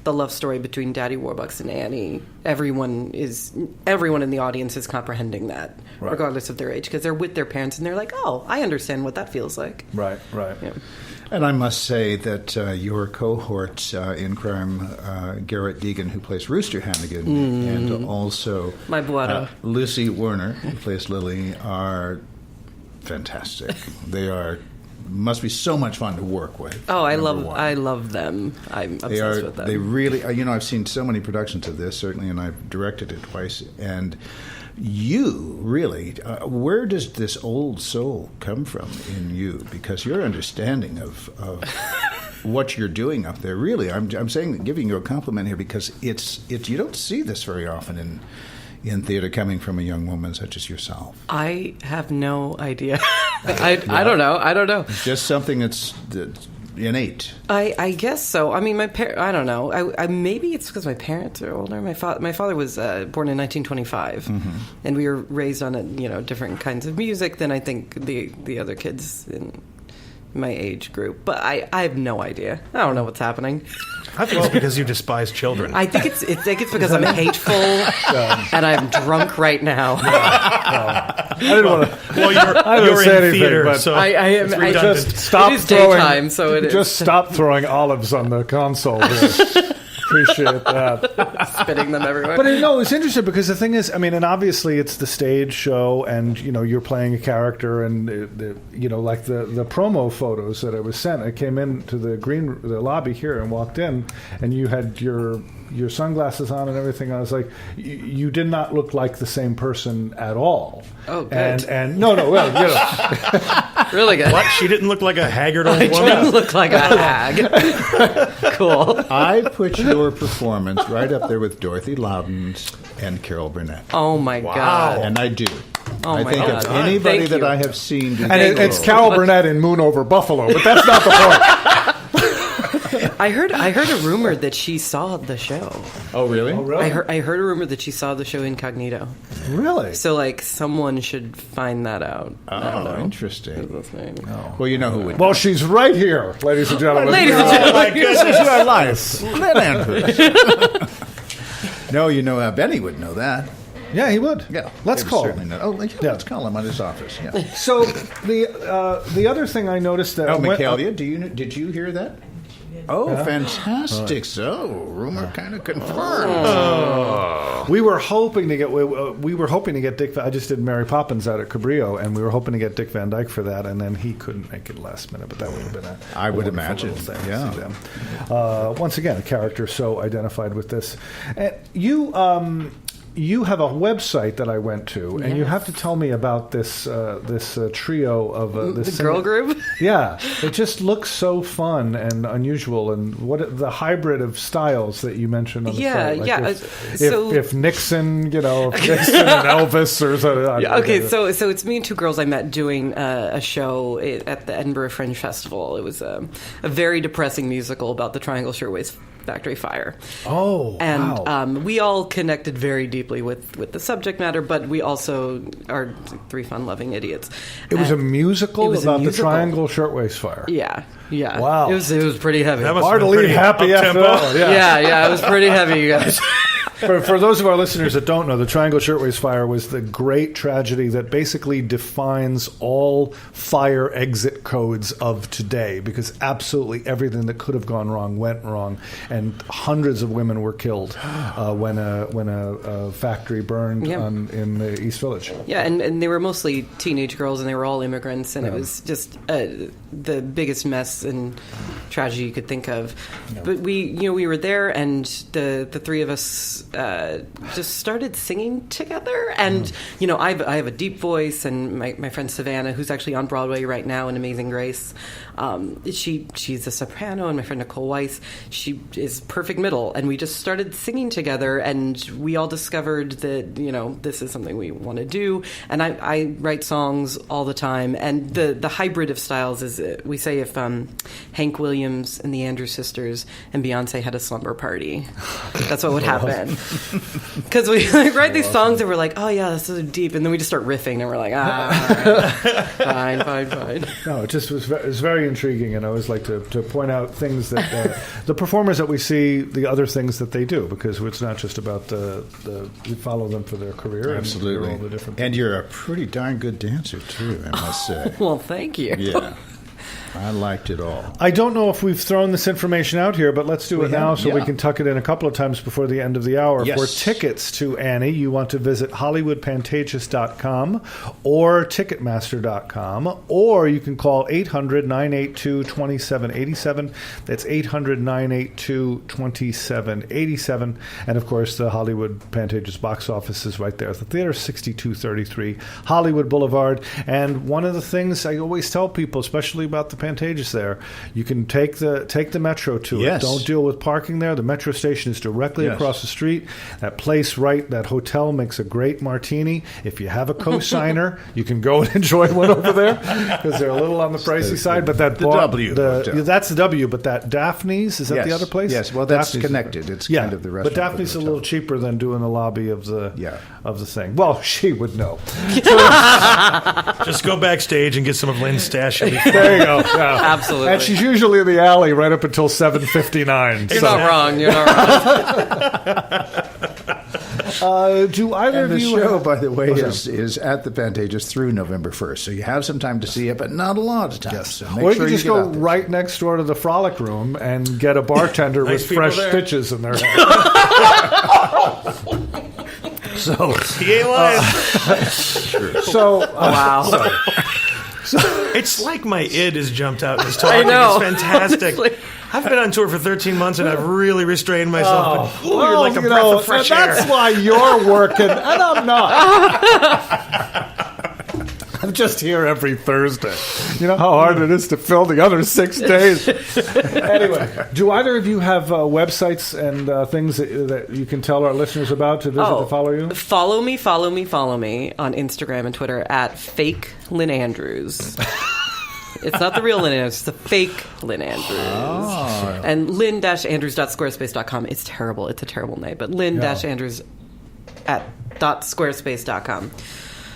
the love story between Daddy Warbucks and Annie, everyone in the audience is comprehending that, regardless of their age, because they're with their parents and they're like, oh, I understand what that feels like. Right. Yeah. And I must say that your cohort in crime, Garrett Deegan, who plays Rooster Hannigan, and also My Buono. Lucy Werner, who plays Lily, are fantastic. They must be so much fun to work with. Oh, I number one. love them. I'm obsessed with them. They really, I've seen so many productions of this, certainly, and I've directed it twice. And you really, where does this old soul come from in you? Because your understanding of what you're doing up there, really, I'm saying, giving you a compliment here, because it's you don't see this very often in theater coming from a young woman such as yourself. I have no idea. I don't know. It's just something that's innate. I guess so. I mean, I don't know. I maybe it's because my parents are older. My father was born in 1925, and we were raised on different kinds of music than I think the other kids in my age group. But I have no idea. I don't know what's happening. I think it's because you despise children. I think it's because I'm hateful and I'm drunk right now. I didn't want to. Well, you're say in anything, theater, but so I am. it's I redundant. just Stop it is throwing. daytime, so it is. Just stop throwing olives on the console here. Appreciate that. spitting them everywhere. But it's interesting because the thing is, I mean, and obviously it's the stage show, and you're playing a character, and like the promo photos that I was sent. I came into the lobby here and walked in, and you had your sunglasses on and everything. I was like, you did not look like the same person at all. Oh, good. And no, well, really good. What? She didn't look like a haggard old I woman? didn't look like a hag. Cool. I put your performance right up there with Dorothy Loudon's and Carol Burnett. Oh my God. And I do. Oh I my think God. of anybody Thank that you. I have seen do and that it's role. Carol Burnett in Moon Over Buffalo, but that's not the point. I heard a rumor that she saw the show. Oh, really? I heard a rumor that she saw the show incognito. Really? So someone should find that out. I don't know. Interesting. Who's listening? Well, you know who would. Well, she's right here, ladies and gentlemen. Ladies and gentlemen. my goodness, you are nice. Lynn Andrews. No, Benny would know that. Yeah, he would. Yeah. Let's They would call certainly him. know. Oh, yeah, let's call him on his office. Yeah. So the other thing I noticed that Oh, Michaelia, did you hear that? Oh, fantastic! So, rumor kind of confirmed. we were hoping to get Dick. I just did Mary Poppins out at Cabrillo, and we were hoping to get Dick Van Dyke for that, and then he couldn't make it last minute. But that would have been I would wonderful imagine, little thing to yeah. see them. Once again, a character so identified with this. And you have a website that I went to, and you have to tell me about this trio of this The girl group? Yeah, it just looks so fun and unusual, and what the hybrid of styles that you mentioned on the site. If Nixon, if Nixon and Elvis, or something. Yeah, okay, so it's me and two girls I met doing a show at the Edinburgh Fringe Festival. It was a very depressing musical about the Triangle Shirtwaist Factory fire. Oh, and wow. We all connected very deeply with the subject matter, but we also are three fun-loving idiots. It was a musical It was a about musical. the Triangle Shirtwaist Fire. Yeah. Wow. It was pretty heavy. That must Hard to have been leave pretty happy after up-tempo. all. Yeah. Yeah, it was pretty heavy, you guys. For those of our listeners that don't know, the Triangle Shirtwaist Fire was the great tragedy that basically defines all fire exit codes of today, because absolutely everything that could have gone wrong went wrong, and hundreds of women were killed when a factory burned in the East Village. Yeah, and they were mostly teenage girls, and they were all immigrants, and it was just the biggest mess and tragedy you could think of. Yeah. But we were there, and the three of us just started singing together. And I have a deep voice, and my friend Savannah, who's actually on Broadway right now in Amazing Grace, she's a soprano, and my friend Nicole Weiss, she is perfect middle, and we just started singing together, and we all discovered that this is something we want to do. And I write songs all the time, and the hybrid of styles is we say if Hank Williams and the Andrews Sisters and Beyonce had a slumber party, that's what would happen. Because we write these songs and we're like, oh yeah, this is deep, and then we just start riffing and we're like, fine. No, it just was very intriguing, and I always like to point out things that the performers that we see, the other things that they do, because it's not just about we follow them for their career. Absolutely. And all the different and you're a pretty darn good dancer too, I must say. Well, thank you. Yeah. I liked it all. I don't know if we've thrown this information out here, but let's do it now so we yeah. can tuck it in a couple of times before the end of the hour. Yes. For tickets to Annie, you want to visit HollywoodPantages.com or Ticketmaster.com, or you can call 800-982-2787. That's 800-982-2787. And, of course, the Hollywood Pantages box office is right there at the theater, 6233 Hollywood Boulevard. And one of the things I always tell people, especially about the Pantages there, you can take the metro to it. Don't deal with parking there. The metro station is directly across the street. That place, that hotel makes a great martini. If you have a co-signer, you can go and enjoy one over there because they're a little on the pricey side. But that that's the W. But that Daphne's, is that the other place? Yes. Well, that's Daphne's connected. It's kind of the restaurant. But Daphne's a little cheaper than doing the lobby of the thing. Well, she would know. Just go backstage and get some of Lynn's stash. There you go. Yeah. Absolutely. And she's usually in the alley right up until 7:59. You're not wrong. You're not wrong. Do either And of the you show, by the way, is at the Pantages through November 1st. So you have some time to see it, but not a lot of time. So make or you sure can just get go out there. right next door to the Frolic Room and get a bartender Nice with people fresh there. stitches in their hair. So He ain't lying. Wow. It's like my id has jumped out and is talking. I know. It's fantastic. Honestly. I've been on tour for 13 months and I've really restrained myself. But, you're like a you breath know, of fresh that's air. why you're working, and I'm not. I'm just here every Thursday. You know how hard it is to fill the other 6 days. Anyway, do either of you have websites and things that you can tell our listeners about to visit to follow you? Follow me on Instagram and Twitter at fake Lynn Andrews. It's not the real Lynn Andrews, it's the fake Lynn Andrews. Oh. And lynn-andrews.squarespace.com. It's terrible. It's a terrible name. But lynn-andrews at .squarespace.com.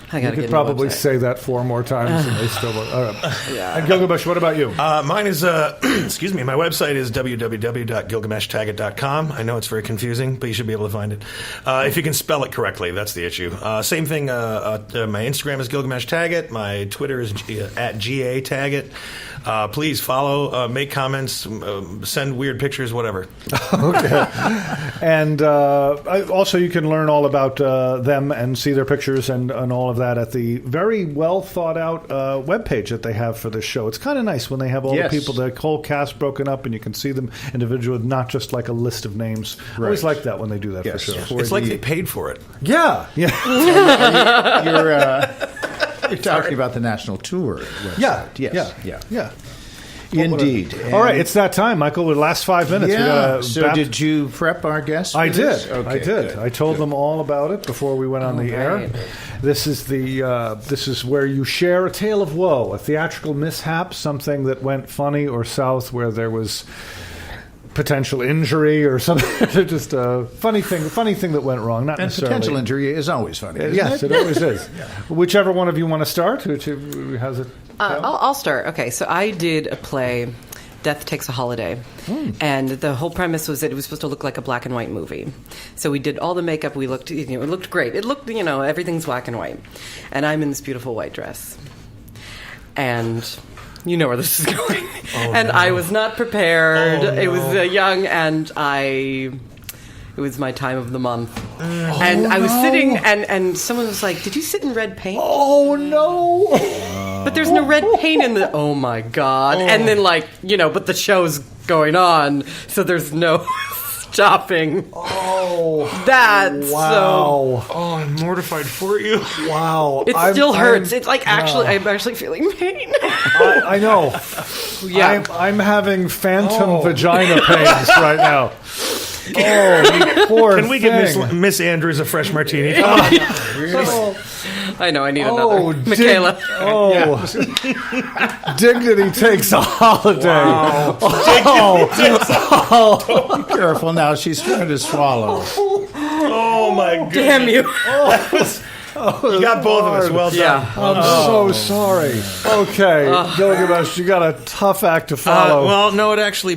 I You could probably say that 4 more times and they still won't. All right. Yeah. And Gilgamesh, what about you? Mine is, excuse me, my website is www.gilgameshtaggett.com. I know it's very confusing, but you should be able to find it. If you can spell it correctly, that's the issue. Same thing, my Instagram is Gilgamesh Taggett. My Twitter is at GA Taggett. Please follow, make comments, send weird pictures, whatever. Okay. And also you can learn all about them and see their pictures and all of that at the very well thought out webpage that they have for this show. It's kind of nice when they have all the people, the whole cast broken up, and you can see them individually, not just like a list of names. I always like that when they do that for sure. It's like they paid for it. Yeah. You're talking about the national tour website. Yeah. Indeed. All right, it's that time, Michael. The last 5 minutes. We gotta So did you prep our guests? I for did. this? Okay, I did. good. I told them all about it before we went on the air. This is this is where you share a tale of woe, a theatrical mishap, something that went funny or south, where there was potential injury or something. Just a funny thing that went wrong. Not And necessarily. potential injury is always funny. Isn't Yes, it always is. Whichever one of you want to start, who has it? I'll start. Okay, so I did a play, Death Takes a Holiday. And the whole premise was that it was supposed to look like a black and white movie. So we did all the makeup. We looked, it looked great. It looked, everything's black and white. And I'm in this beautiful white dress. And you know where this is going. And I was not prepared. It was young, and it was my time of the month. And I was sitting, and someone was like, "Did you sit in red paint?" Oh, no. But there's no red paint in the... Oh, my God. And then, but the show's going on, so there's no stopping. Oh. That's wow. Oh, I'm mortified for you. Wow. It still hurts. It's like I'm actually feeling pain. I know. Yeah. I'm having phantom vagina pains right now. Oh, poor Can we get Miss Andrews a fresh martini? I know, I need another. Michaela. Dignity takes a holiday. Wow. Be careful now. She's trying to swallow. Oh, my goodness. Damn you. You got both of us. Well done. Yeah. I'm so sorry. Okay, Gilgamesh, you got a tough act to follow. Well, no, it actually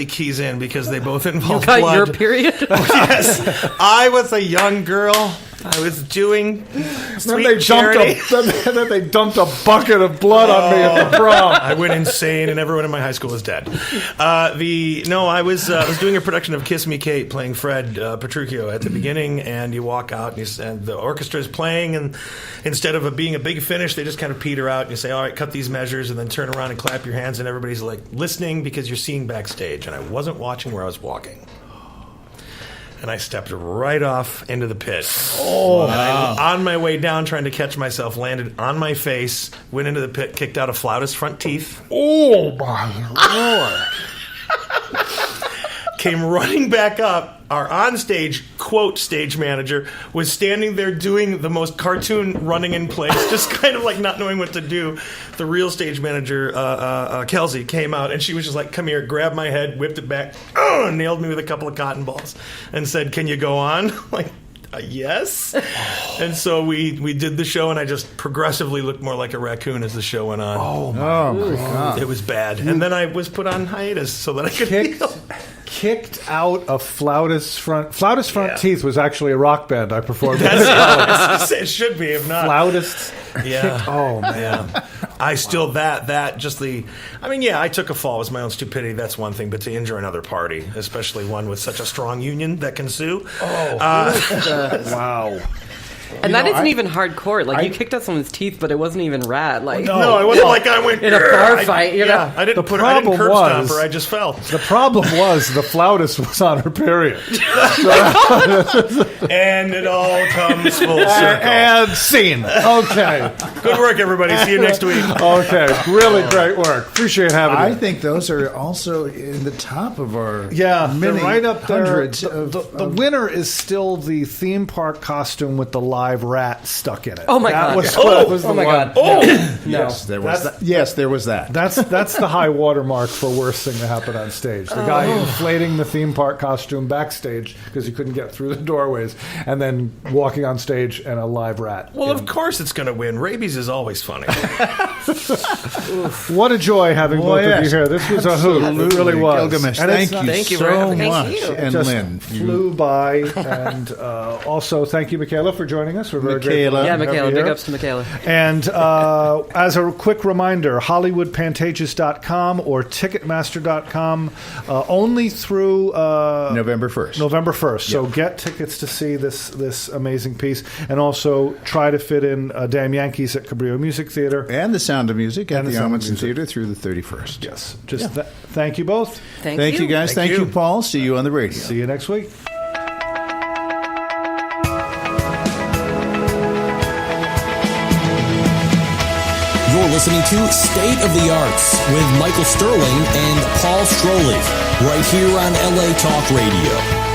keys in because they both involve You got blood. your period? Yes. I was a young girl I was doing Then sweet they, charity. then they dumped a bucket of blood on me at the prom. I went insane, and everyone in my high school was dead. I was doing a production of Kiss Me Kate, playing Fred Petruchio at the beginning, and you walk out, and the orchestra is playing, and instead of it being a big finish, they just kind of peter out, and you say, all right, cut these measures, and then turn around and clap your hands, and everybody's like listening because you're seeing backstage, and I wasn't watching where I was walking. And I stepped right off into the pit. Oh, wow. On my way down, trying to catch myself, landed on my face, went into the pit, kicked out a flautist's front teeth. Oh, my Lord. Came running back up. Our onstage, quote, stage manager, was standing there doing the most cartoon running in place, just kind of like not knowing what to do. The real stage manager, Kelsey, came out, and she was just like, come here, grabbed my head, whipped it back, nailed me with a couple of cotton balls, and said, can you go on? Like, yes. And so we did the show, and I just progressively looked more like a raccoon as the show went on. Oh, my God. It was bad. And then I was put on hiatus so that I could kicked out a flautist front. Flautist front teeth was actually a rock band I performed with. It should be, if not. Flautist. Yeah. Oh, man. Yeah. I still, I took a fall. It was my own stupidity. That's one thing. But to injure another party, especially one with such a strong union that can sue. Wow. And that isn't even hardcore. Like, you kicked out someone's teeth, but it wasn't even rad. Like, no, it wasn't like I went in a bar fight. You know, I didn't curb stomp her. I just fell. The problem was the flautist was on her period, and it all comes full circle. And scene. Okay. Good work, everybody. See you next week. Okay. Really great work. Appreciate having you. I think those are also in the top of our many right up there. Hundreds. The winner is still the theme park costume with the live rat stuck in it. Oh my God! That was the one. God! Oh, no. Yes, there was that. Yes, there was that. That's the high watermark for worst thing to happen on stage. The guy inflating the theme park costume backstage because he couldn't get through the doorways, and then walking on stage and a live rat. Well, of course it's going to win. Rabies is always funny. What a joy having both of you here. This was a hoot. It really was. Gilgamesh, And thank you for so having me. much. Thank you. And just Lynn. flew by. And also, thank you, Michaela, for joining us. We're very grateful. Yeah, to have Michaela. you Big here. ups to Michaela. And as a quick reminder, HollywoodPantages.com or Ticketmaster.com only through November 1st. November 1st. So get tickets to see this amazing piece. And also try to fit in Damn Yankees at Cabrillo Music Theater. And The Sound of Music at And the The Sound of Amundsen Music. Theater through the 31st. Yes. Thank you both. Thank you, guys. Thank you, Paul. See you on the radio. See you next week. You're listening to State of the Arts with Michael Sterling and Paul Stroley, right here on LA Talk Radio.